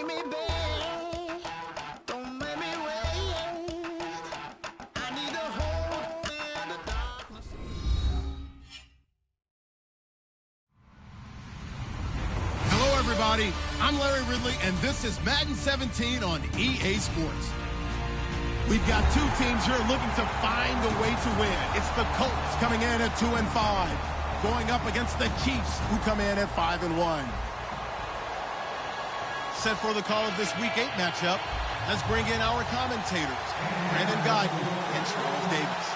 make me beg, don't make me wait. I need the hope and the darkness. Hello, everybody. I'm Larry Ridley, and this is Madden 17 on EA Sports. We've got two teams here looking to find a way to win. It's the Colts coming in at 2-5, going up against the Chiefs, who come in at 5-1. Set for the call of this Week 8 matchup. Let's bring in our commentators, Brandon Guyton and Charles Davis.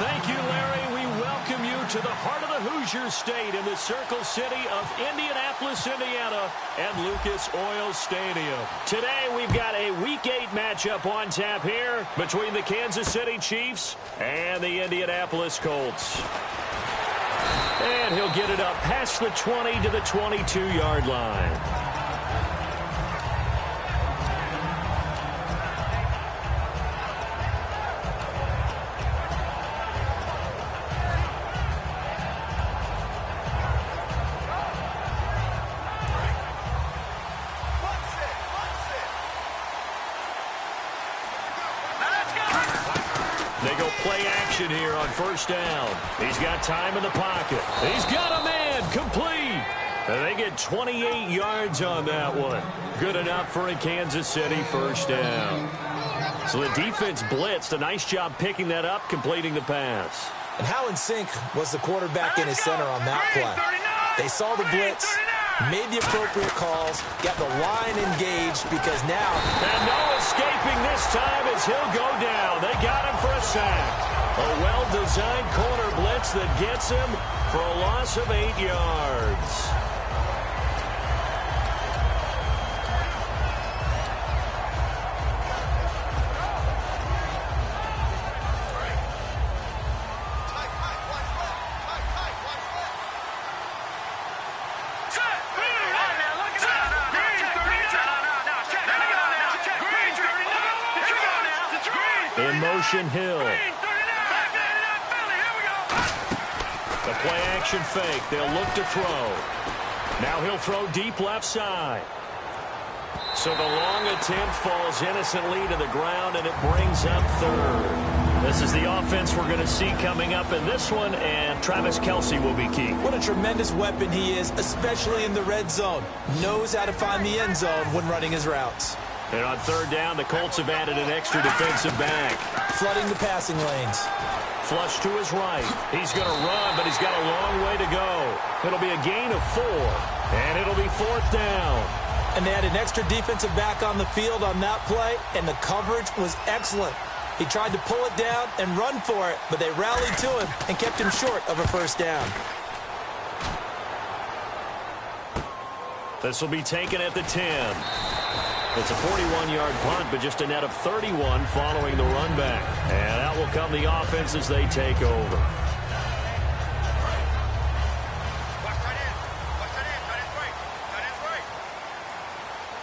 Thank you, Larry. We welcome you to the heart of the Hoosier State in the Circle City of Indianapolis, Indiana, and Lucas Oil Stadium. Today, we've got a Week 8 matchup on tap here between the Kansas City Chiefs and the Indianapolis Colts. And he'll get it up past the 20 to the 22-yard line. They go play action here on first down. He's got time in the pocket. He's got a man complete. And they get 28 yards on that one. Good enough for a Kansas City first down. So the defense blitzed. A nice job picking that up, completing the pass. And how in sync was the quarterback in his center on that play? They saw the blitz, made the appropriate calls, got the line engaged because now... And no escaping this time as he'll go down. They got him for a sack. A well-designed corner blitz that gets him for a loss of 8 yards. In motion, Hill. The play-action fake. They'll look to throw. Now he'll throw deep left side. So the long attempt falls innocently to the ground, and it brings up third. This is the offense we're going to see coming up in this one, and Travis Kelce will be key. What a tremendous weapon he is, especially in the red zone. Knows how to find the end zone when running his routes. And on third down, the Colts have added an extra defensive back. Flooding the passing lanes. Flush to his right. He's going to run, but he's got a long way to go. It'll be a gain of 4, and it'll be fourth down. And they had an extra defensive back on the field on that play, and the coverage was excellent. He tried to pull it down and run for it, but they rallied to him and kept him short of a first down. This will be taken at the 10. It's a 41-yard punt, but just a net of 31 following the run back. And out will come the offense as they take over.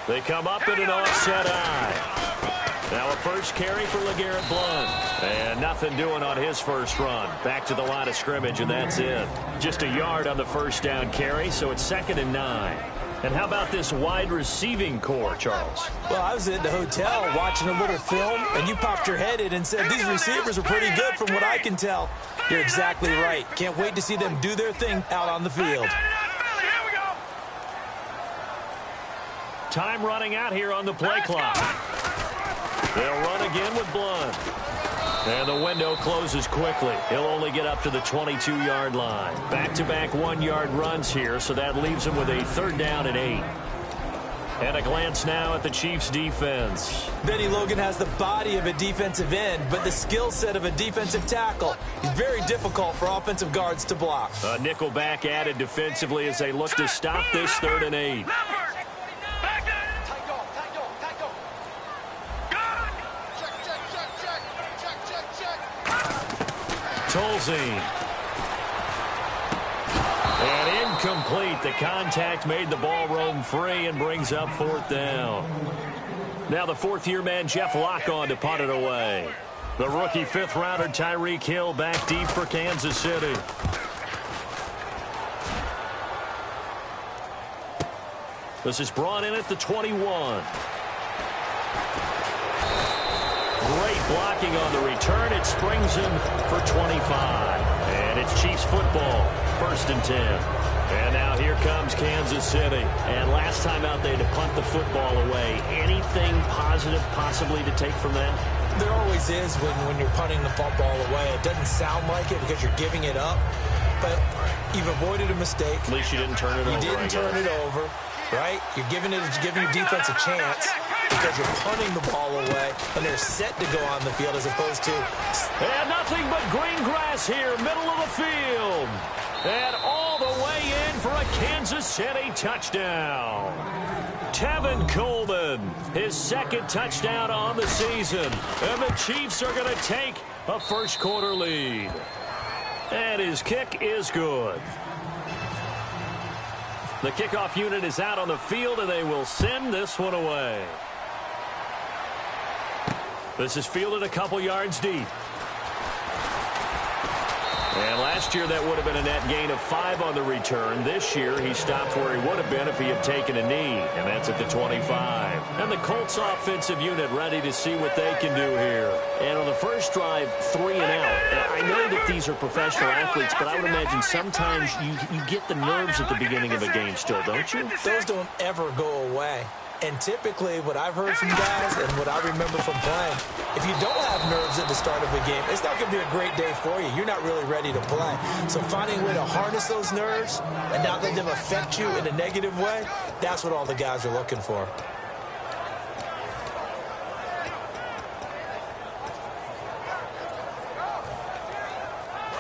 They come up in an offset eye. Now a first carry for LeGarrette Blount. And nothing doing on his first run. Back to the line of scrimmage, and that's it. Just a yard on the first down carry, so it's 2nd and 9. And how about this wide receiving core, Charles? Well, I was at the hotel watching a little film, and you popped your head in and said these receivers are pretty good from what I can tell. You're exactly right. Can't wait to see them do their thing out on the field. Time running out here on the play clock. They'll run again with Blount. And the window closes quickly. He'll only get up to the 22-yard line. Back-to-back 1-yard runs here, so that leaves him with a third down and 8. And a glance now at the Chiefs' defense. Benny Logan has the body of a defensive end, but the skill set of a defensive tackle. He's very difficult for offensive guards to block. A nickel back added defensively as they look to stop this 3rd and 8. Tolzien. And incomplete. The contact made the ball roam free and brings up 4th down. Now the 4th-year man Jeff Locke on to punt it away. The rookie 5th-rounder Tyreek Hill back deep for Kansas City. This is brought in at the 21. Great blocking on the return. It springs him for 25. And it's Chiefs football, 1st and 10. And now here comes Kansas City. And last time out they had to punt the football away. Anything positive possibly to take from that? There always is when you're punting the football away. It doesn't sound like it because you're giving it up. But you've avoided a mistake. At least you didn't turn it over. You didn't turn it over, right? You're giving your defense a chance because you're punting the ball away, and they're set to go on the field as opposed to... And nothing but green grass here, middle of the field. And all the way in for a Kansas City touchdown. Tevin Coleman, his 2nd touchdown on the season. And the Chiefs are going to take a first-quarter lead. And his kick is good. The kickoff unit is out on the field, and they will send this one away. This is fielded a couple yards deep. And last year that would have been a net gain of 5 on the return. This year he stopped where he would have been if he had taken a knee, and that's at the 25. And the Colts offensive unit ready to see what they can do here. And on the first drive, 3 and out. I know that these are professional athletes, but I would imagine sometimes you get the nerves at the beginning of a game still, don't you? Those don't ever go away. And typically what I've heard from guys and what I remember from playing, if you don't have nerves at the start of a game, it's not going to be a great day for you. You're not really ready to play. So finding a way to harness those nerves and not let them affect you in a negative way, that's what all the guys are looking for.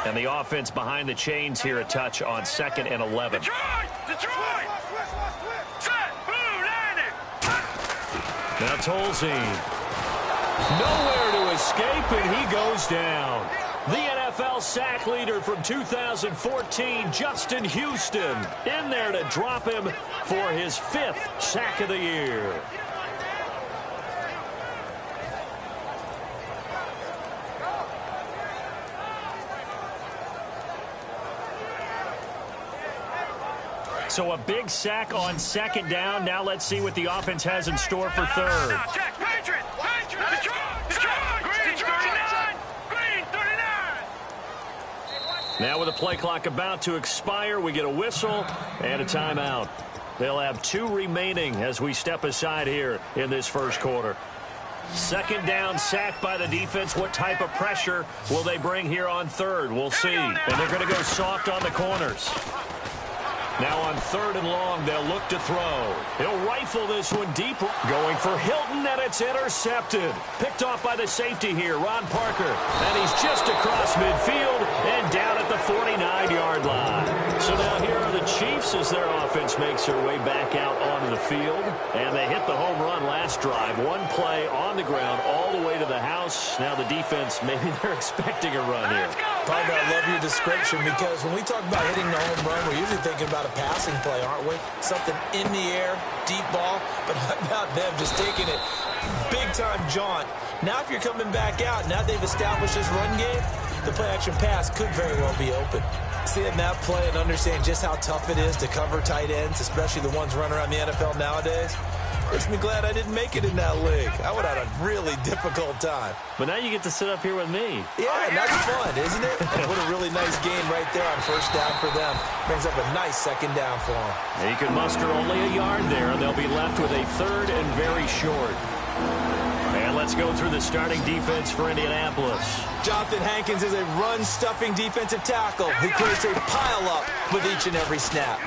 And the offense behind the chains here a touch on 2nd and 11. Detroit! Now Tolzien. Nowhere to escape, and he goes down. The NFL sack leader from 2014, Justin Houston, in there to drop him for his 5th sack of the year. So a big sack on 2nd down. Now let's see what the offense has in store for 3rd. Now with the play clock about to expire, we get a whistle and a timeout. They'll have 2 remaining as we step aside here in this first quarter. 2nd down, sack by the defense. What type of pressure will they bring here on 3rd? We'll see. And they're going to go soft on the corners. Now on 3rd and long, they'll look to throw. He'll rifle this one deep. Going for Hilton, and it's intercepted. Picked off by the safety here, Ron Parker. And he's just across midfield and down at the 49-yard line. So now here are the Chiefs as their offense makes their way back out onto the field. And they hit the home run last drive. 1 play on the ground all the way to the house. Now the defense, maybe they're expecting a run here. Partner, I love your description because when we talk about hitting the home run, we're usually thinking about a passing play, aren't we? Something in the air, deep ball, but how about them just taking it big-time jaunt. Now if you're coming back out, now they've established this run game, the play-action pass could very well be open. Seeing that play and understand just how tough it is to cover tight ends, especially the ones running around the NFL nowadays, makes me glad I didn't make it in that league. I would have had a really difficult time. But now you get to sit up here with me. Yeah, that's fun, isn't it? What a really nice game right there on 1st down for them. Brings up a nice 2nd down for them. He can muster only a yard there, and they'll be left with a 3rd and very short. And let's go through the starting defense for Indianapolis. Jonathan Hankins is a run-stuffing defensive tackle who creates a pile-up with each and every snap.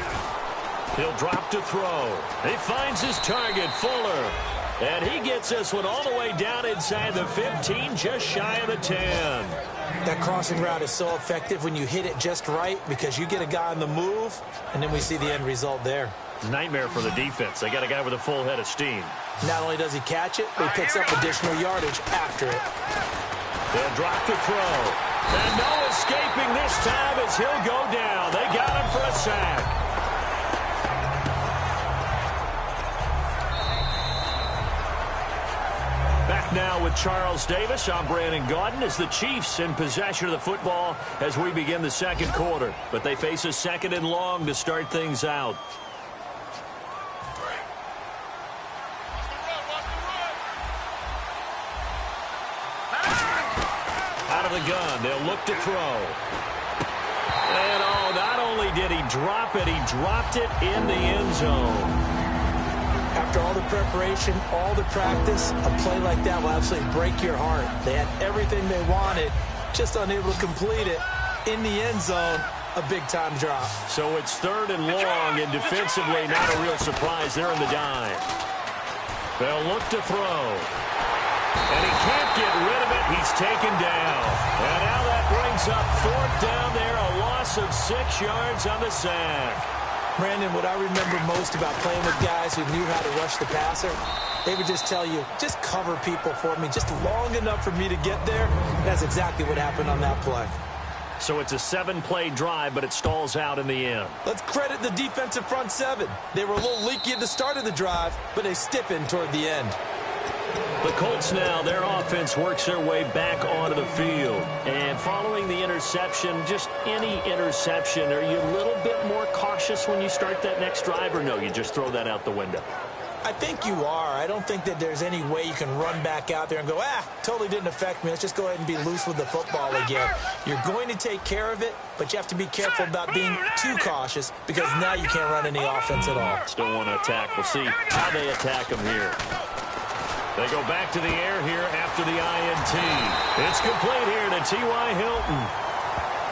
He'll drop to throw. He finds his target, Fuller. And he gets this one all the way down inside the 15, just shy of the 10. That crossing route is so effective when you hit it just right because you get a guy on the move, and then we see the end result there. Nightmare for the defense. They got a guy with a full head of steam. Not only does he catch it, but he picks up additional yardage after it. They'll drop to throw. And no escaping this time as he'll go down. They got him for a sack. Back now with Charles Davis. I'm Brandon Gaudin as the Chiefs in possession of the football as we begin the 2nd quarter. But they face a 2nd and long to start things out. out of the gun. They'll look to throw. And, oh, not only did he drop it, he dropped it in the end zone. After all the preparation, all the practice, a play like that will absolutely break your heart. They had everything they wanted, just unable to complete it. In the end zone, a big-time drop. So it's 3rd and long, and defensively, not a real surprise. They're in the dime. They'll look to throw. And he can't get rid of it. He's taken down. And now that brings up 4th down there, a loss of 6 yards on the sack. Brandon, what I remember most about playing with guys who knew how to rush the passer, they would just tell you, just cover people for me, just long enough for me to get there. That's exactly what happened on that play. So it's a 7-play drive, but it stalls out in the end. Let's credit the defensive front 7. They were a little leaky at the start of the drive, but they stiffened toward the end. The Colts now, their offense works their way back onto the field. And following the interception, just any interception, are you a little bit more cautious when you start that next drive, or no, you just throw that out the window? I think you are. I don't think that there's any way you can run back out there and go, totally didn't affect me. Let's just go ahead and be loose with the football again. You're going to take care of it, but you have to be careful about being too cautious because now you can't run any offense at all. Still want to attack. We'll see how they attack them here. They go back to the air here after the INT. It's complete here to T.Y. Hilton.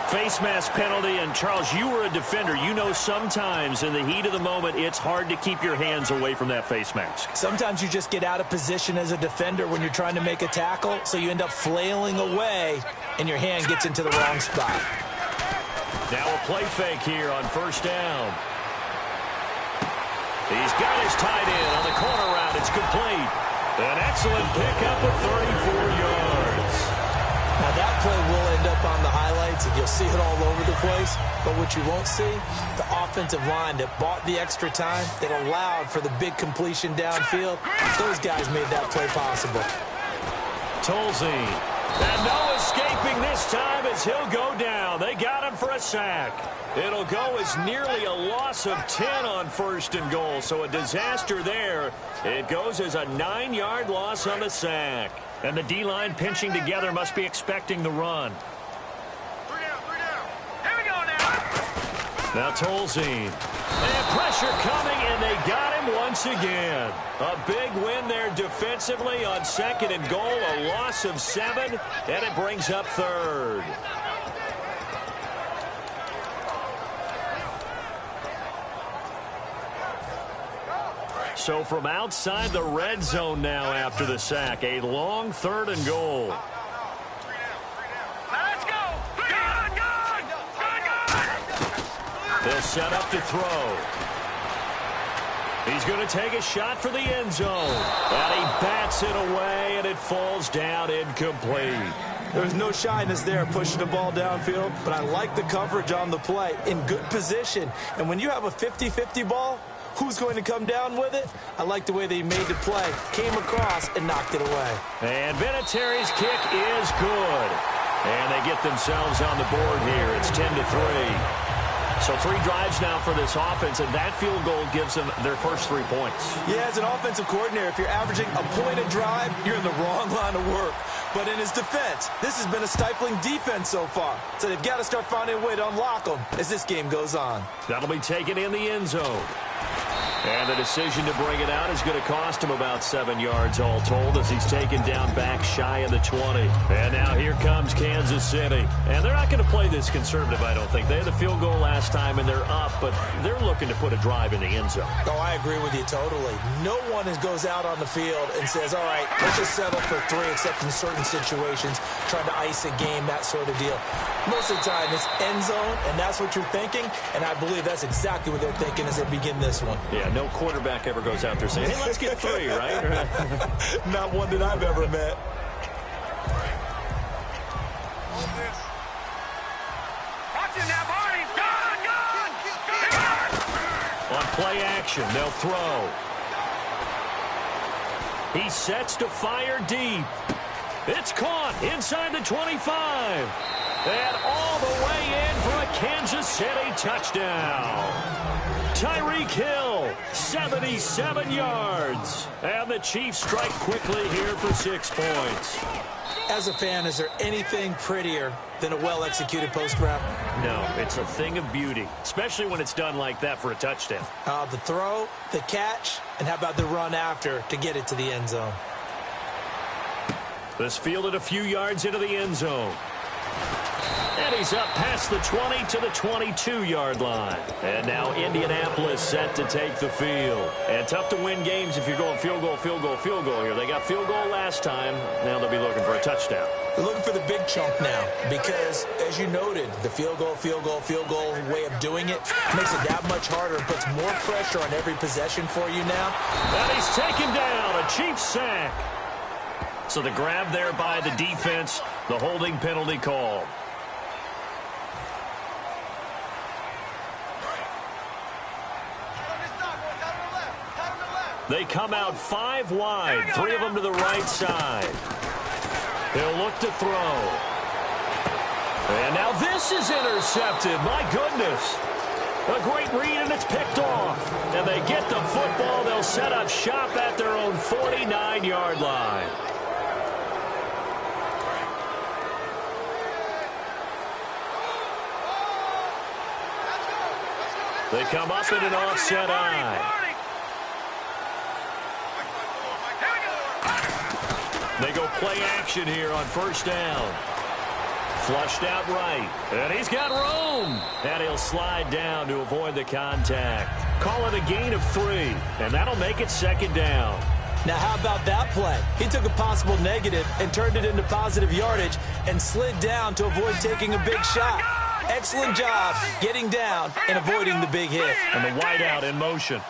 Face mask penalty, and Charles, you were a defender. You know sometimes in the heat of the moment, it's hard to keep your hands away from that face mask. Sometimes you just get out of position as a defender when you're trying to make a tackle, so you end up flailing away, and your hand gets into the wrong spot. Now a play fake here on 1st down. He's got his tight end on the corner route. It's complete. An excellent pickup of 34 yards. Now that play will end up on the highlights, and you'll see it all over the place. But what you won't see, the offensive line that bought the extra time, that allowed for the big completion downfield, those guys made that play possible. Tolzien. And no escaping this time as he'll go down. They got him for a sack. It'll go as nearly a loss of 10 on 1st and goal. So a disaster there. It goes as a 9-yard loss on the sack. And the D-line pinching together must be expecting the run. 3 down. Here we go now. Now Tolzien. And pressure coming, and they got him once again. A big win there defensively on 2nd and goal. A loss of 7, and it brings up 3rd. So from outside the red zone now after the sack, a long 3rd and goal. Let's go. Good. They'll set up to throw. He's going to take a shot for the end zone. And he bats it away, and it falls down incomplete. There's no shyness there pushing the ball downfield, but I like the coverage on the play. In good position. And when you have a 50-50 ball, who's going to come down with it? I like the way they made the play, came across, and knocked it away. And Vinatieri's kick is good. And they get themselves on the board here. It's 10-3. So 3 drives now for this offense, and that field goal gives them their first 3 points. Yeah, as an offensive coordinator, if you're averaging a point a drive, you're in the wrong line of work. But in his defense, this has been a stifling defense so far. So they've got to start finding a way to unlock them as this game goes on. That'll be taken in the end zone. And the decision to bring it out is going to cost him about 7 yards all told as he's taken down back shy of the 20. And now here comes Kansas City. And they're not going to play this conservative, I don't think. They had the field goal last time, and they're up, but they're looking to put a drive in the end zone. Oh, I agree with you totally. No one goes out on the field and says, all right, let's just settle for 3 except in certain situations, trying to ice a game, that sort of deal. Most of the time, it's end zone, and that's what you're thinking, and I believe that's exactly what they're thinking as they begin this one. Yeah, no quarterback ever goes out there saying, hey, let's get 3, right? Not one that I've ever met. Watch it now, Barney. Good. On play action, they'll throw. He sets to fire deep. It's caught inside the 25. And all the way in for a Kansas City touchdown. Tyreek Hill 77 yards. And the Chiefs strike quickly here for 6 points. As a fan, is there anything prettier than a well-executed post route? No, it's a thing of beauty, especially when it's done like that for a touchdown. The throw, the catch, and how about the run after to get it to the end zone? This fielded a few yards into the end zone. And he's up past the 20 to the 22-yard line. And now Indianapolis set to take the field. And tough to win games if you're going field goal, field goal, field goal here. They got field goal last time. Now they'll be looking for a touchdown. They're looking for the big chunk now because, as you noted, the field goal way of doing it makes it that much harder and puts more pressure on every possession for you now. And he's taken down. A Chiefs sack. So the grab there by the defense, the holding penalty called. They come out 5 wide, 3 of them to the right side. They'll look to throw. And now this is intercepted. My goodness. A great read, and it's picked off. And they get the football. They'll set up shop at their own 49-yard line. They come up in an offset eye. They go play action here on first down. Flushed out right. And he's got room. And he'll slide down to avoid the contact. Call it a gain of 3. And that'll make it second down. Now, how about that play? He took a possible negative and turned it into positive yardage and slid down to avoid taking a big shot. Excellent job getting down and avoiding the big hit. And the wideout in motion.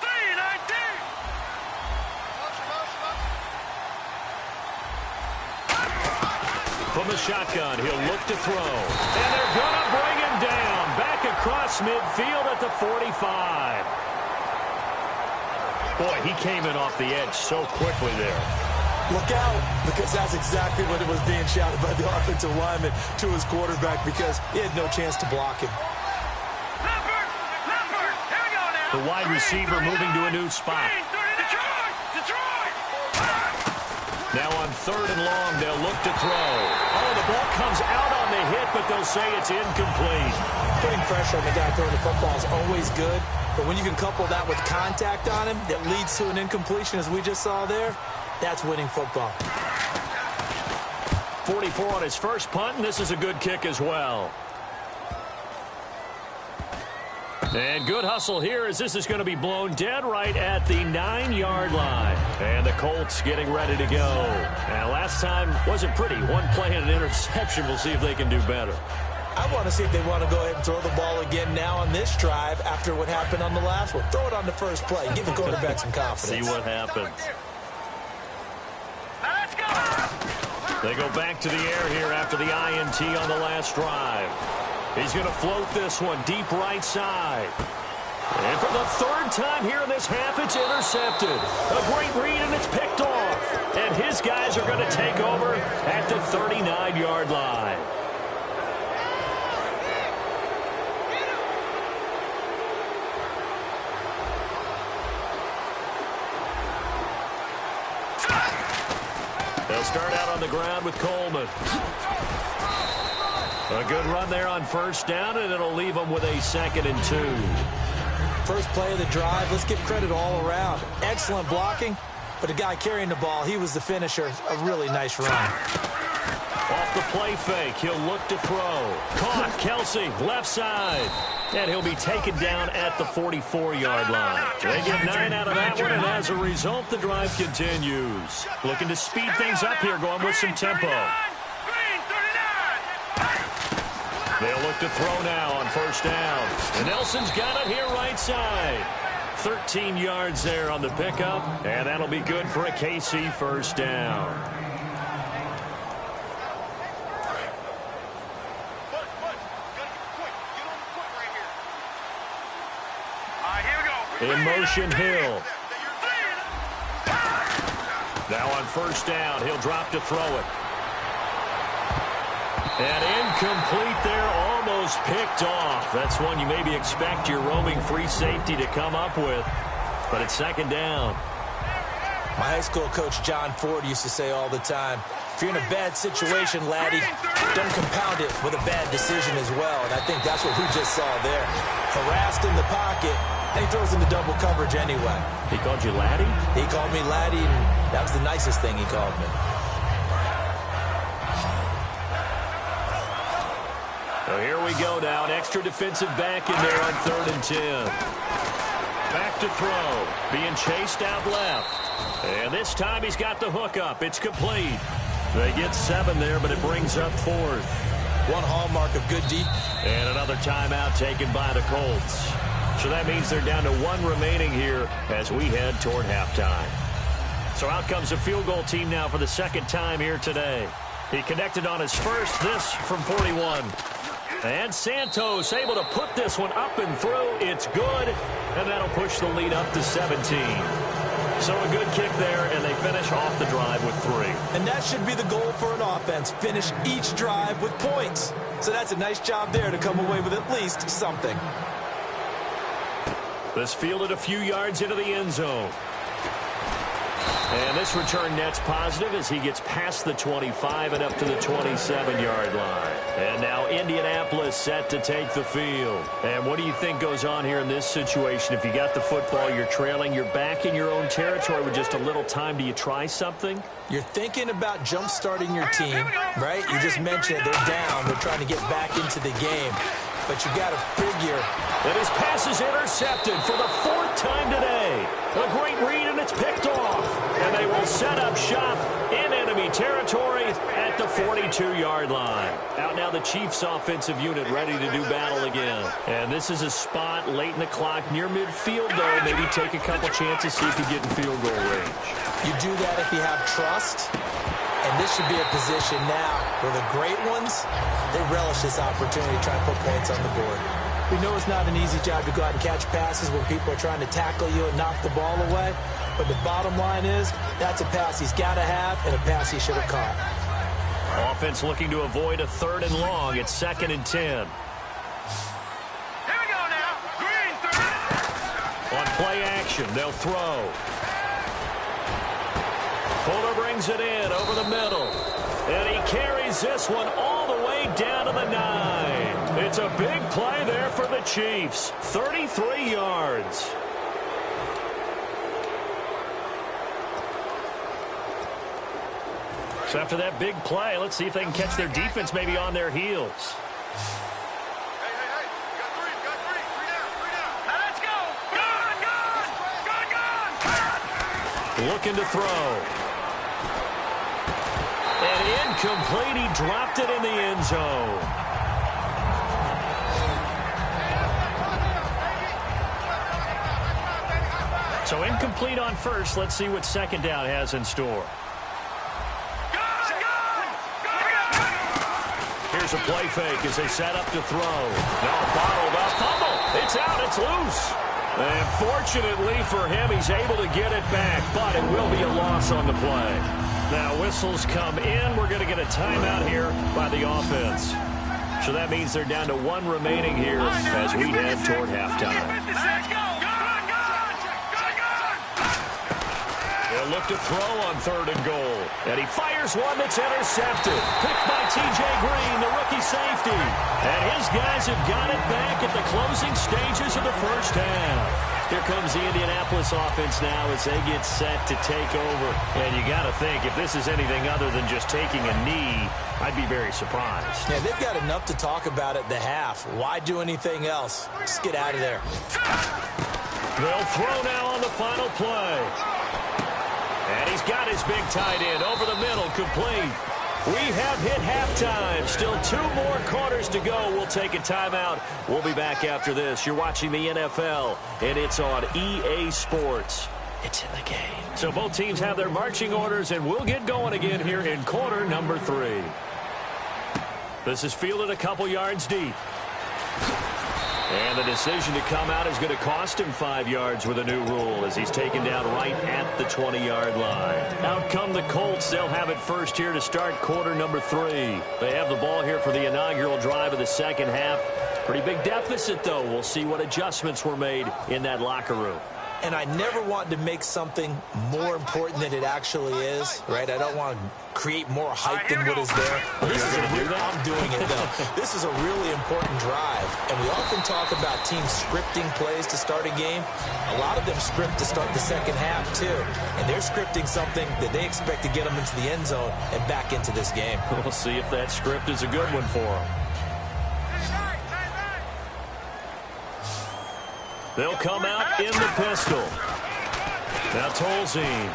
From the shotgun, he'll look to throw. And they're going to bring him down. Back across midfield at the 45. Boy, he came in off the edge so quickly there. Look out, because that's exactly what it was being shouted by the offensive lineman to his quarterback because he had no chance to block him. The wide receiver moving to a new spot. Now on 3rd and long, they'll look to throw. Oh, the ball comes out on the hit, but they'll say it's incomplete. Putting pressure on the guy throwing the football is always good, but when you can couple that with contact on him that leads to an incompletion, as we just saw there, that's winning football. 44 on his first punt, and this is a good kick as well. And good hustle here as this is going to be blown dead right at the 9-yard line. And the Colts getting ready to go. Now, last time wasn't pretty. One play and an interception. We'll see if they can do better. I want to see if they want to go ahead and throw the ball again now on this drive after what happened on the last one. Throw it on the first play. Give the quarterback some confidence. See what happens. They go back to the air here after the INT on the last drive. He's going to float this one deep right side. And for the 3rd time here in this half, it's intercepted. A great read, and it's picked off. And his guys are going to take over at the 39-yard line. They'll start out on the ground with Coleman. A good run there on first down, and it'll leave them with a 2nd and 2. First play of the drive, let's give credit all around. Excellent blocking, but the guy carrying the ball, he was the finisher. A really nice run. Off the play fake, he'll look to throw. Caught, Kelsey, left side. And he'll be taken down at the 44-yard line. They get 9 out of that one, and as a result, the drive continues. Looking to speed things up here, going with some tempo. They'll look to throw now on first down. And Nelson's got it here right side. 13 yards there on the pickup, and that'll be good for a KC first down. In motion, Hill. Now on first down, he'll drop to throw it. And incomplete there, almost picked off. That's one you maybe expect your roaming free safety to come up with. but it's second down. My high school coach, John Ford, used to say all the time, if you're in a bad situation, laddie, don't compound it with a bad decision as well. And I think that's what we just saw there. Harassed in the pocket, and he throws into double coverage anyway. He called you laddie? He called me laddie, and that was the nicest thing he called me. So here we go now. An extra defensive back in there on 3rd and 10. Back to throw. Being chased out left. And this time he's got the hook up. It's complete. They get 7 there, but it brings up 4th. One hallmark of good deep. And another timeout taken by the Colts. So that means they're down to 1 remaining here as we head toward halftime. So out comes a field goal team now for the second time here today. He connected on his first, this from 41. And Santos able to put this one up and through. It's good, and that'll push the lead up to 17. So a good kick there, and they finish off the drive with 3. And that should be the goal for an offense, finish each drive with points. So that's a nice job there to come away with at least something. This fielded a few yards into the end zone. And this return net's positive as he gets past the 25 and up to the 27-yard line. And now Indianapolis set to take the field. And what do you think goes on here in this situation? If you got the football, you're trailing, you're back in your own territory with just a little time. Do you try something? You're thinking about jump-starting your team, right? You just mentioned it. They're down. They're trying to get back into the game. But you got to figure that his pass is intercepted for the 4th time today. A great read, and it's picked off. And they will set up shop in enemy territory at the 42-yard line. Out now the Chiefs offensive unit ready to do battle again. And this is a spot late in the clock near midfield, though. Maybe take a couple chances, see if you get in field goal range. You do that if you have trust. And this should be a position now where the great ones, they relish this opportunity to try and put points on the board. We know it's not an easy job to go out and catch passes when people are trying to tackle you and knock the ball away. But the bottom line is, that's a pass he's got to have and a pass he should have caught. Offense looking to avoid a 3rd and long. It's 2nd and 10. Here we go now. Green 3. On play action, they'll throw. Fuller brings it in over the middle. And he carries this one all the way down to the 9. It's a big play there for the Chiefs. 33 yards. So after that big play, let's see if they can catch their defense maybe on their heels. Hey, got 3 down. Now let's go. Gone. Looking to throw. And incomplete. He dropped it in the end zone. So incomplete on first. Let's see what second down has in store. Here's a play fake as they set up to throw. Now bottled up. Fumble. It's out. It's loose. And fortunately for him, he's able to get it back, but it will be a loss on the play. Now whistles come in. We're going to get a timeout here by the offense. So that means they're down to 1 remaining here as we head toward halftime. They'll look to throw on 3rd and goal. And he fires one that's intercepted. Picked by T.J. Green, the rookie safety. And his guys have got it back at the closing stages of the first half. Here comes the Indianapolis offense now as they get set to take over. And you got to think, if this is anything other than just taking a knee, I'd be very surprised. Yeah, they've got enough to talk about at the half. Why do anything else? Just get out of there. They'll throw now on the final play. And he's got his big tight end over the middle, complete. We have hit halftime. Still 2 more quarters to go. We'll take a timeout. We'll be back after this. You're watching the NFL, and it's on EA Sports. It's in the game. So both teams have their marching orders, and we'll get going again here in quarter number 3. This is fielded a couple yards deep. And the decision to come out is going to cost him 5 yards with a new rule as he's taken down right at the 20-yard line. Out come the Colts. They'll have it first here to start quarter number 3. They have the ball here for the inaugural drive of the second half. Pretty big deficit, though. We'll see what adjustments were made in that locker room. and I never want to make something more important than it actually is, right? I don't want to create more hype than what is there. This is I'm doing it, though. This is a really important drive, and we often talk about teams scripting plays to start a game. A lot of them script to start the second half, too, and they're scripting something that they expect to get them into the end zone and back into this game. We'll see if that script is a good one for them. They'll come out in the pistol. Now Tolzien.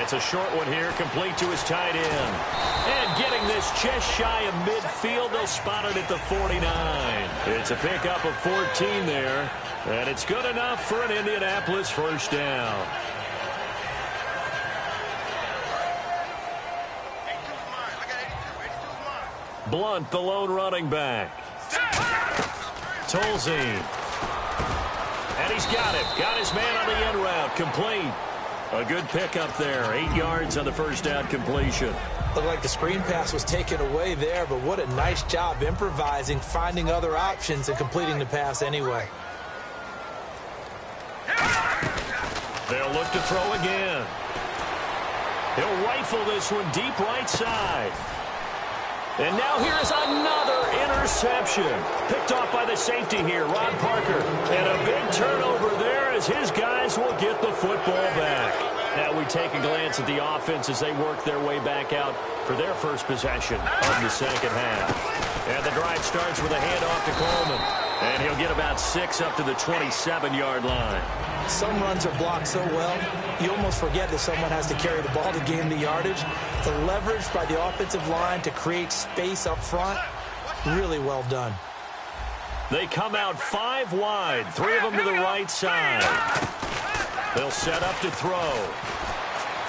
It's a short one here, complete to his tight end. And getting this just shy of midfield, they'll spot it at the 49. It's a pickup of 14 there, and it's good enough for an Indianapolis first down. Blunt, the lone running back. Tolzien. And he's got it. Got his man on the end route. Complete. A good pickup there. 8 yards on the first down completion. Looked like the screen pass was taken away there, but what a nice job improvising, finding other options, and completing the pass anyway. They'll look to throw again. He'll rifle this one deep right side. And now here's another interception. Picked off by the safety here, Ron Parker. And a big turnover there as his guys will get the football back. Now we take a glance at the offense as they work their way back out for their first possession of the second half. And the drive starts with a handoff to Coleman. And he'll get about 6 up to the 27-yard line. Some runs are blocked so well, you almost forget that someone has to carry the ball to gain the yardage. The leverage by the offensive line to create space up front, really well done. They come out 5 wide, 3 of them to the right side. They'll set up to throw.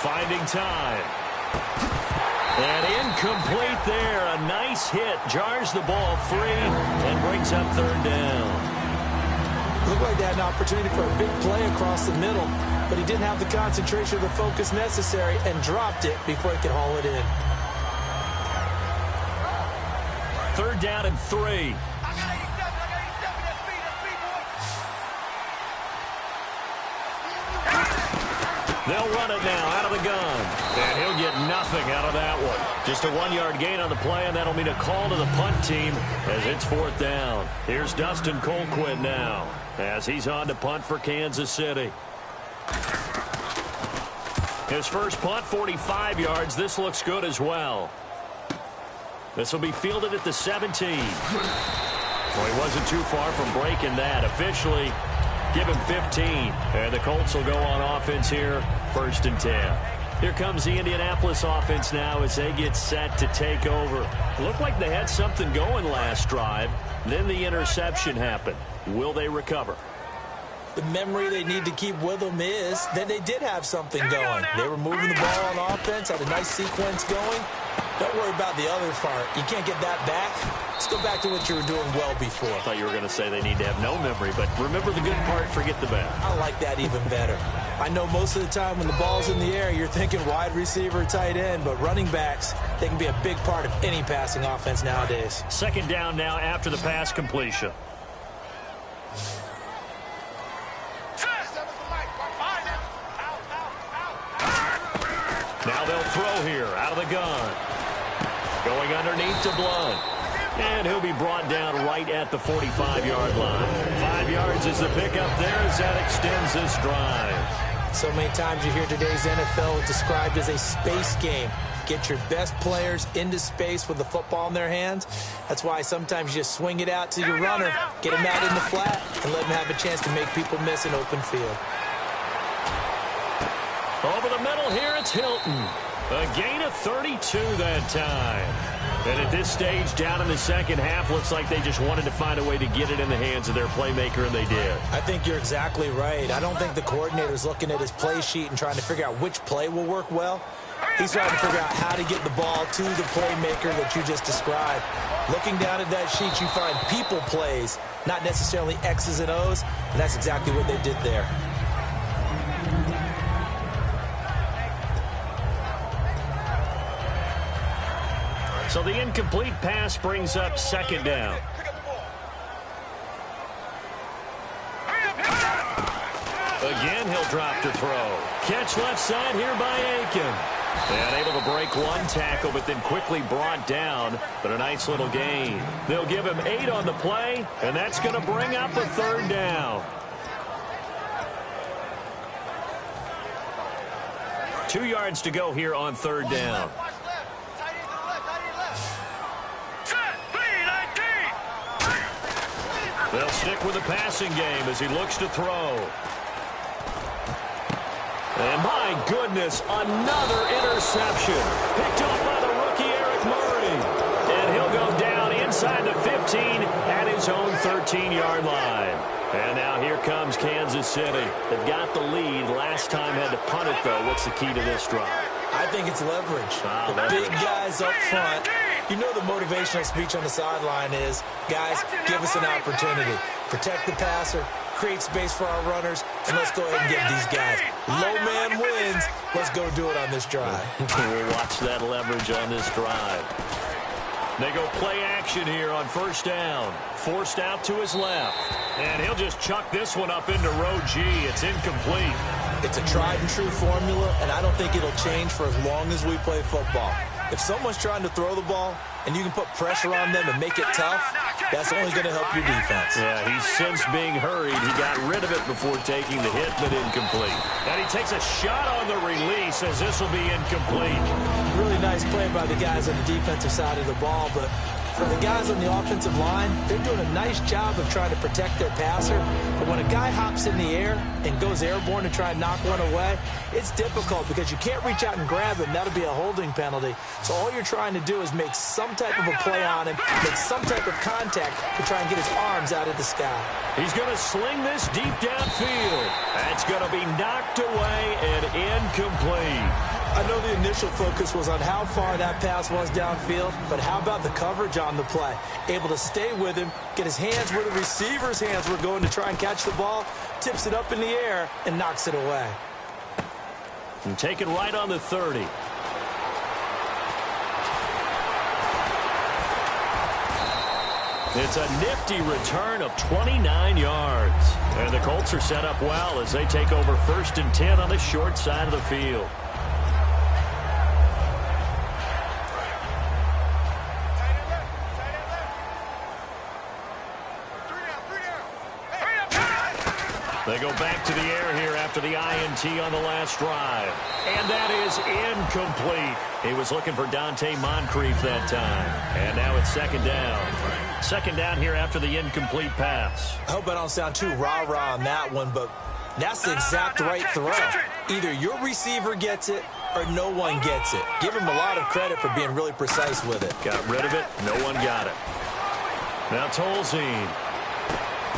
Finding time. And incomplete there. A nice hit. Jars the ball free and brings up third down. Looked like they had an opportunity for a big play across the middle, but he didn't have the concentration or the focus necessary and dropped it before he could haul it in. Third down and 3. They'll run it now out of the gun. And he'll get nothing out of that one. Just a 1-yard gain on the play, and that'll mean a call to the punt team as it's fourth down. Here's Dustin Colquitt now as he's on to punt for Kansas City. His first punt, 45 yards. This looks good as well. This will be fielded at the 17. Well, he wasn't too far from breaking that. Officially, give him 15. And the Colts will go on offense here, 1st and 10. Here comes the Indianapolis offense now as they get set to take over. Looked like they had something going last drive. Then the interception happened. Will they recover? The memory they need to keep with them is that they did have something going. They were moving the ball on offense, had a nice sequence going. Don't worry about the other part. You can't get that back. Let's go back to what you were doing well before. I thought you were going to say they need to have no memory, but remember the good part, forget the bad. I like that even better. I know most of the time when the ball's in the air, you're thinking wide receiver, tight end, but running backs, they can be a big part of any passing offense nowadays. Second down now after the pass completion. Now they'll throw here out of the gun. Going underneath to Blunt. And he'll be brought down right at the 45-yard line. 5 yards is the pickup there as that extends this drive. So many times you hear today's NFL described as a space game. Get your best players into space with the football in their hands. That's why sometimes you just swing it out to your runner, get him out in the flat, and let him have a chance to make people miss an open field. Over the middle here, it's Hilton. A gain of 32 that time. And at this stage, down in the second half, looks like they just wanted to find a way to get it in the hands of their playmaker, and they did. I think you're exactly right. I don't think the coordinator's looking at his play sheet and trying to figure out which play will work well. He's trying to figure out how to get the ball to the playmaker that you just described. Looking down at that sheet, you find people plays, not necessarily X's and O's, and that's exactly what they did there. So the incomplete pass brings up second down. Again, he'll drop to throw. Catch left side here by Aiken. And able to break one tackle, but then quickly brought down. But a nice little gain. They'll give him 8 on the play, and that's going to bring up a 3rd down. 2 yards to go here on 3rd down. They'll stick with the passing game as he looks to throw. And my goodness, another interception. Picked off by the rookie Eric Murray. And he'll go down inside the 15 at his own 13-yard line. And now here comes Kansas City. They've got the lead. Last time had to punt it, though. What's the key to this drive? I think it's leverage. The big guys up front. You know the motivational speech on the sideline is, guys, give us an opportunity. Protect the passer, create space for our runners, and let's go ahead and give these guys. Low man wins. Let's go do it on this drive. We'll watch that leverage on this drive. They go play action here on 1st down. Forced out to his left. And he'll just chuck this one up into row G. It's incomplete. It's a tried-and-true formula, and I don't think it'll change for as long as we play football. If someone's trying to throw the ball and you can put pressure on them and make it tough, that's only going to help your defense. Yeah, he's since being hurried. He got rid of it before taking the hit, but incomplete. And he takes a shot on the release as this will be incomplete. Really nice play by the guys on the defensive side of the ball, but for the guys on the offensive line, they're doing a nice job of trying to protect their passer. But when a guy hops in the air and goes airborne to try and knock one away, it's difficult because you can't reach out and grab him. That'll be a holding penalty. So all you're trying to do is make some type of a play on him, make some type of contact to try and get his arms out of the sky. He's going to sling this deep downfield. That's going to be knocked away and incomplete. I know the initial focus was on how far that pass was downfield, but how about the coverage on the play? Able to stay with him, get his hands where the receiver's hands were going to try and catch the ball, tips it up in the air, and knocks it away. And take it right on the 30. It's a nifty return of 29 yards. And the Colts are set up well as they take over 1st and 10 on the short side of the field. They go back to the air here after the INT on the last drive. And that is incomplete. He was looking for Dante Moncrief that time. And now it's 2nd down. 2nd down here after the incomplete pass. I hope I don't sound too rah-rah on that one, but that's the exact right throw. Either your receiver gets it or no one gets it. Give him a lot of credit for being really precise with it. Got rid of it. No one got it. Now Tolzien.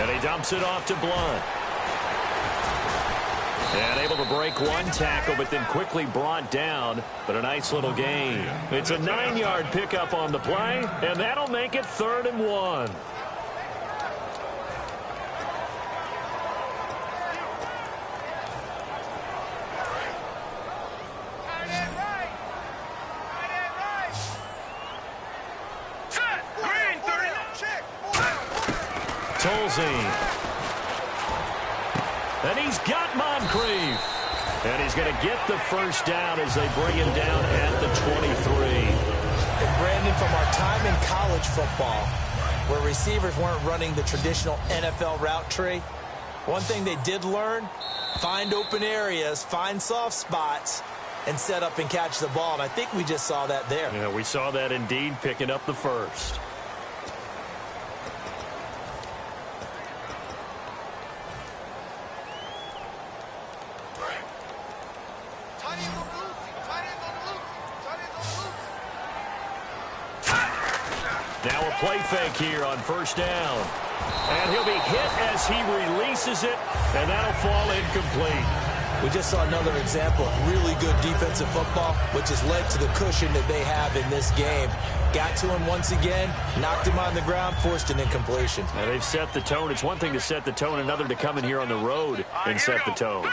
And he dumps it off to Blunt. And able to break one tackle, but then quickly brought down. But a nice little gain. It's a 9-yard pickup on the play, and that'll make it 3rd and 1. Tolzien. And he's got Moncrief. And he's going to get the 1st down as they bring him down at the 23. And Brandon, from our time in college football, where receivers weren't running the traditional NFL route tree, one thing they did learn, find open areas, find soft spots, and set up and catch the ball. And I think we just saw that there. Yeah, we saw that indeed, picking up the 1st. Now a play fake here on 1st down. And he'll be hit as he releases it, and that'll fall incomplete. We just saw another example of really good defensive football, which has led to the cushion that they have in this game. Got to him once again, knocked him on the ground, forced an incompletion. Now they've set the tone. It's one thing to set the tone, another to come in here on the road and set the tone.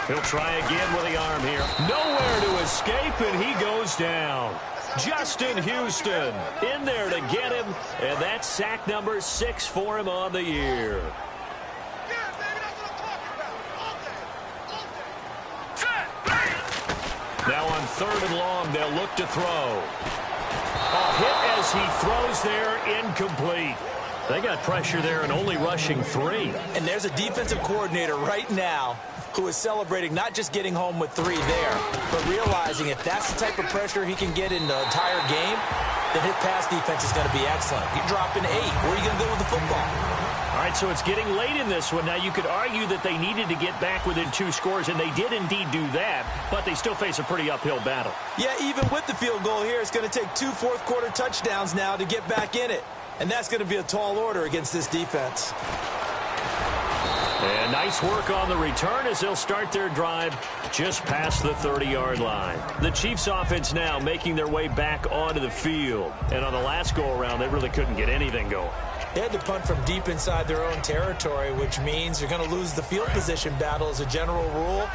He'll try again with the arm here. Nowhere to escape, and he goes down. Justin Houston in there to get him, and that's sack number 6 for him on the year. Now on 3rd and long, they'll look to throw. A hit as he throws there, incomplete. They got pressure there and only rushing 3. And there's a defensive coordinator right now who is celebrating not just getting home with 3 there, but realizing if that's the type of pressure he can get in the entire game, then his pass defense is going to be excellent. You're dropping 8. Where are you going to go with the football? All right, so it's getting late in this one. Now, you could argue that they needed to get back within 2 scores, and they did indeed do that, but they still face a pretty uphill battle. Yeah, even with the field goal here, it's going to take 2 fourth-quarter touchdowns now to get back in it. And that's going to be a tall order against this defense. And nice work on the return as they'll start their drive just past the 30-yard line. The Chiefs offense now making their way back onto the field. And on the last go-around, they really couldn't get anything going. They had to punt from deep inside their own territory, which means you're going to lose the field position battle as a general rule.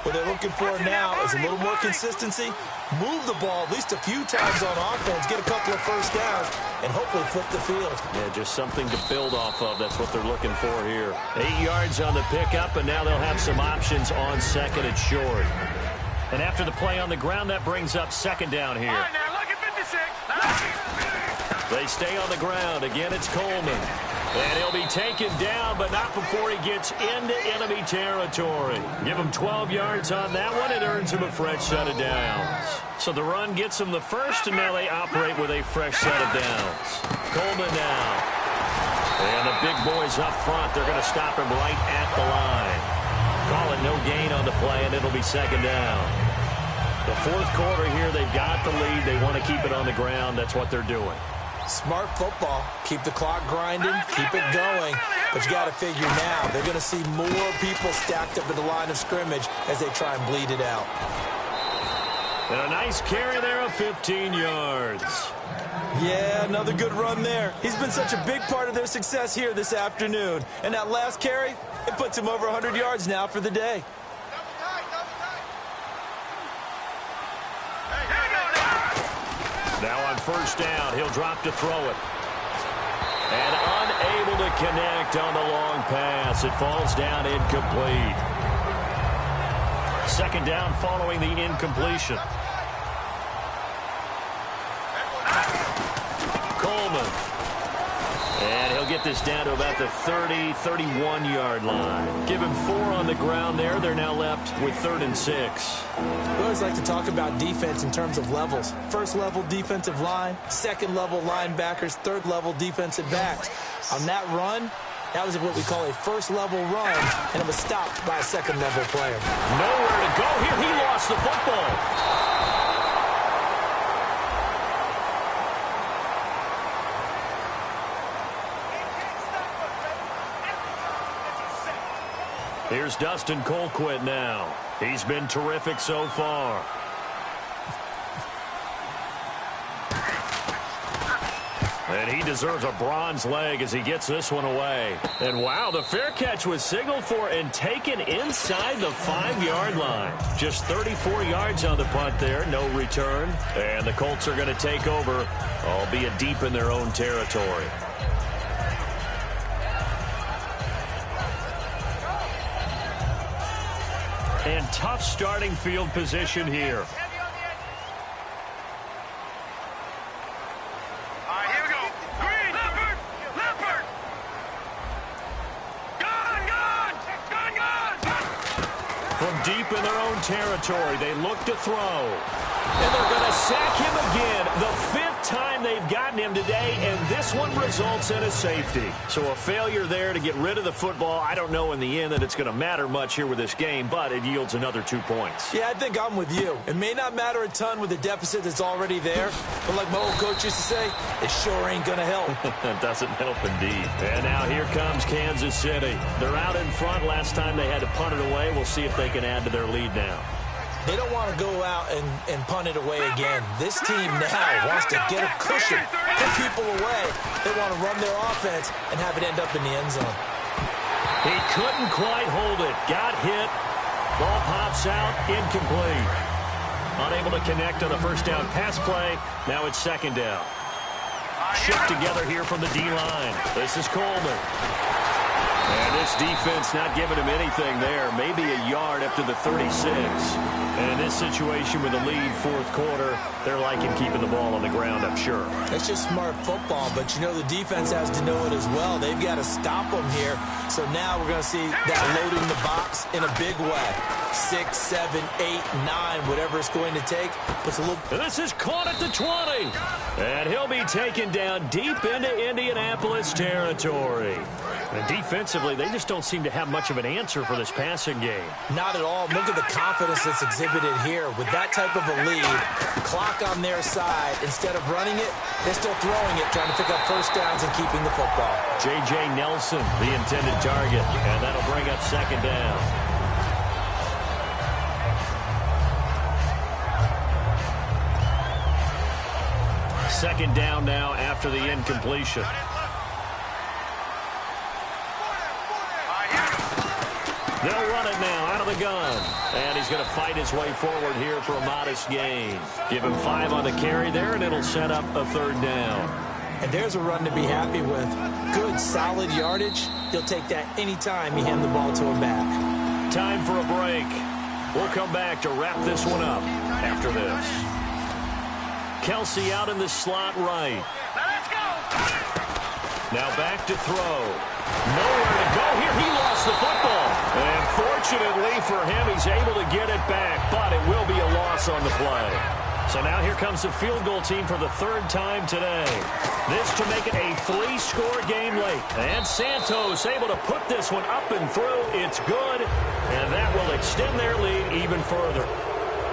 What they're looking for now is a little more consistency, move the ball at least a few times on offense, get a couple of first downs, and hopefully flip the field. Yeah, just something to build off of. That's what they're looking for here. 8 yards on the pickup, and now they'll have some options on 2nd and short. And after the play on the ground, that brings up 2nd down here. All right, now look at 56. They stay on the ground. Again, it's Coleman. And he'll be taken down, but not before he gets into enemy territory. Give him 12 yards on that one. It earns him a fresh set of downs. So the run gets them the first, and now they operate with a fresh set of downs. Coleman now. And the big boys up front, they're going to stop him right at the line. Call it no gain on the play, and it'll be 2nd down. The 4th quarter here, they've got the lead. They want to keep it on the ground. That's what they're doing. Smart football. Keep the clock grinding, keep it going. But you got to figure now, they're going to see more people stacked up at the line of scrimmage as they try and bleed it out. And a nice carry there of 15 yards. Yeah, another good run there. He's been such a big part of their success here this afternoon. And that last carry, it puts him over 100 yards now for the day. Now on 1st down, he'll drop to throw it. And unable to connect on the long pass. It falls down incomplete. 2nd down following the incompletion. Coleman. And he'll get this down to about the 30, 31-yard line. Give him 4 on the ground there. They're now left with 3rd and 6. We always like to talk about defense in terms of levels. 1st level defensive line, 2nd level linebackers, 3rd level defensive backs. On that run, that was what we call a 1st level run, and it was stopped by a 2nd level player. Nowhere to go here. He lost the football. Here's Dustin Colquitt now. He's been terrific so far. And he deserves a bronze leg as he gets this one away. And wow, the fair catch was signaled for and taken inside the 5-yard line. Just 34 yards on the punt there, no return. And the Colts are going to take over, albeit deep in their own territory. And tough starting field position here. All right, here we go. Green. Leopard. Leopard. Gone. From deep in their own territory, they look to throw. And they're going to sack him again. The 5th time they've gotten him today, and this one results in a safety. So a failure there to get rid of the football. I don't know in the end that it's going to matter much here with this game, but it yields another 2 points. Yeah, I think I'm with you. It may not matter a ton with the deficit that's already there, but like my old coach used to say, it sure ain't going to help. That doesn't help indeed. And now here comes Kansas City. They're out in front. Last time they had to punt it away. We'll see if they can add to their lead now. They don't want to go out and punt it away again. This team now wants to get a cushion, put people away. They want to run their offense and have it end up in the end zone. He couldn't quite hold it. Got hit. Ball pops out. Incomplete. Unable to connect on the 1st down pass play. Now it's 2nd down. Shift together here from the D-line. This is Coleman. And this defense not giving him anything there. Maybe a yard up to the 36. And in this situation with a lead fourth quarter, they're liking keeping the ball on the ground, I'm sure. It's just smart football, but you know the defense has to know it as well. They've got to stop them here. So now we're going to see that loading the box in a big way. 6, 7, 8, 9, whatever it's going to take. Puts a little. And this is caught at the 20. And he'll be taken down deep into Indianapolis territory. And defensively, they just don't seem to have much of an answer for this passing game. Not at all. Look at the confidence that's exhibited here. With that type of a lead, clock on their side, instead of running it, they're still throwing it, trying to pick up first downs and keeping the football. J.J. Nelson, the intended target, and that'll bring up second down. Second down now after the incompletion. They'll run it now out of the gun. And he's going to fight his way forward here for a modest gain. Give him 5 on the carry there, and it'll set up a third down. And there's a run to be happy with. Good, solid yardage. He'll take that anytime you hand the ball to him back. Time for a break. We'll come back to wrap this one up after this. Kelsey out in the slot right. Now back to throw. Nowhere to go here. He lost the football. And fortunately for him, he's able to get it back, but it will be a loss on the play. So now here comes the field goal team for the third time today. This to make it a 3-score game late. And Santos able to put this one up and through. It's good, and that will extend their lead even further.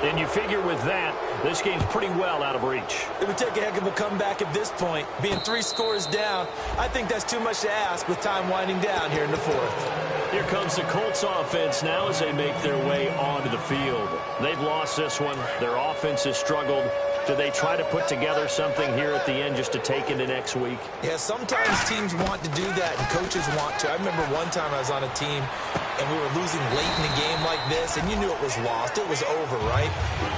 And you figure with that, this game's pretty well out of reach. It would take a heck of a comeback at this point. Being 3 scores down, I think that's too much to ask with time winding down here in the fourth. Here comes the Colts offense now as they make their way onto the field. They've lost this one. Their offense has struggled. Do they try to put together something here at the end just to take into next week? Yeah, sometimes teams want to do that and coaches want to. I remember one time I was on a team and we were losing late in the game like this, and you knew it was lost. It was over, right?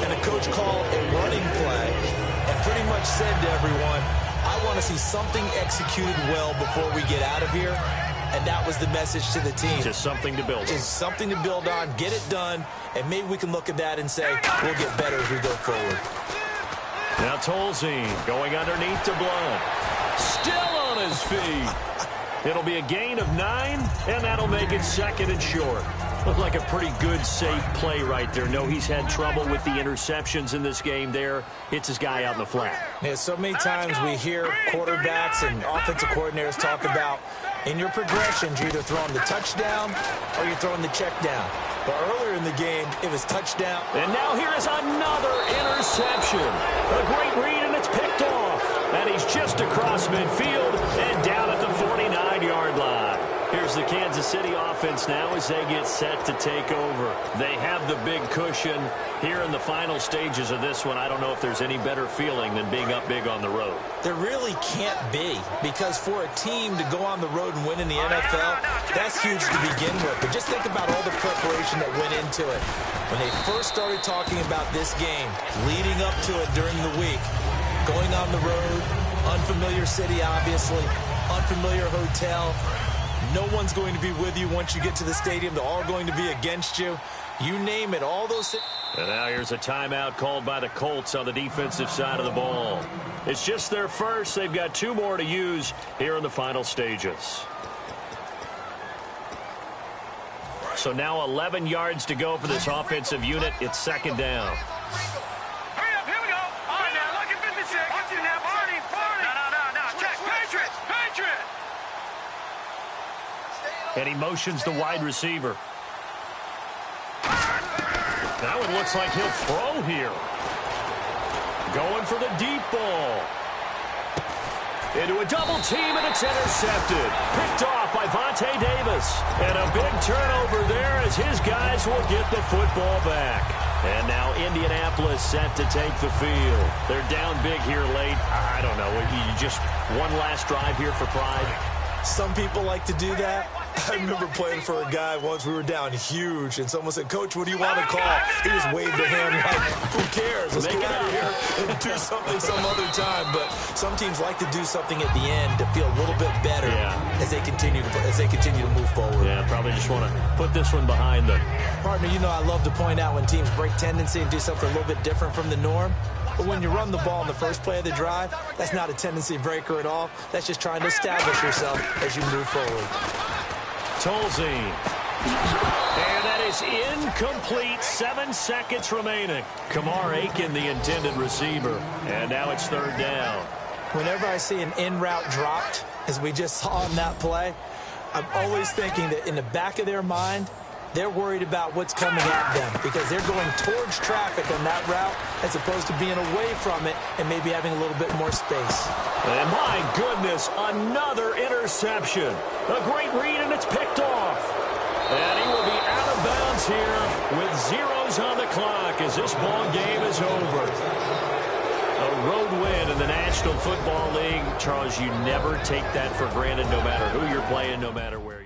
And the coach called a running play and pretty much said to everyone, I want to see something executed well before we get out of here. And that was the message to the team. Just something to build on. Just something to build on, get it done, and maybe we can look at that and say, we'll get better as we go forward. Now Tolzien going underneath to Blunt. Still on his feet. It'll be a gain of 9, and that'll make it second and short. Looked like a pretty good, safe play right there. No, he's had trouble with the interceptions in this game there. Hits his guy out in the flat. Yeah, so many times we hear quarterbacks and offensive coordinators talk about in your progressions, you're either throwing the touchdown or you're throwing the check down. But earlier in the game, it was touchdown. And now here is another interception. A great read, and it's picked off. And he's just across midfield and down at the 49-yard line. Here's the Kansas City offense now as they get set to take over. They have the big cushion here in the final stages of this one. I don't know if there's any better feeling than being up big on the road. There really can't be, because for a team to go on the road and win in the NFL, that's huge to begin with. But just think about all the preparation that went into it. When they first started talking about this game, leading up to it during the week, going on the road, unfamiliar city, obviously, unfamiliar hotel. No one's going to be with you once you get to the stadium. They're all going to be against you. You name it, all those things. And now here's a timeout called by the Colts on the defensive side of the ball. It's just their first. They've got 2 more to use here in the final stages. So now 11 yards to go for this offensive unit. It's second down. And he motions the wide receiver. Now it looks like he'll throw here. Going for the deep ball. Into a double team, and it's intercepted. Picked off by Vontae Davis. And a big turnover there as his guys will get the football back. And now Indianapolis set to take the field. They're down big here late. I don't know. You just one last drive here for pride. Some people like to do that. I remember playing for a guy once. We were down huge, and someone said, Coach, what do you want to call? He just waved a hand like, who cares? Let's get out of here and do something some other time. But some teams like to do something at the end to feel a little bit better as they continue to move forward. Yeah, probably just want to put this one behind them. Partner, you know I love to point out when teams break tendency and do something a little bit different from the norm. But when you run the ball in the first play of the drive, that's not a tendency breaker at all. That's just trying to establish yourself as you move forward. Tolzien. And that is incomplete. 7 seconds remaining. Kamar Aiken, the intended receiver. And now it's third down. Whenever I see an in route dropped, as we just saw on that play, I'm always thinking that in the back of their mind, they're worried about what's coming at them because they're going towards traffic on that route as opposed to being away from it and maybe having a little bit more space. And my goodness, another interception. A great read, and it's picked off. And he will be out of bounds here with zeros on the clock as this ball game is over. A road win in the National Football League. Charles, you never take that for granted no matter who you're playing, no matter where.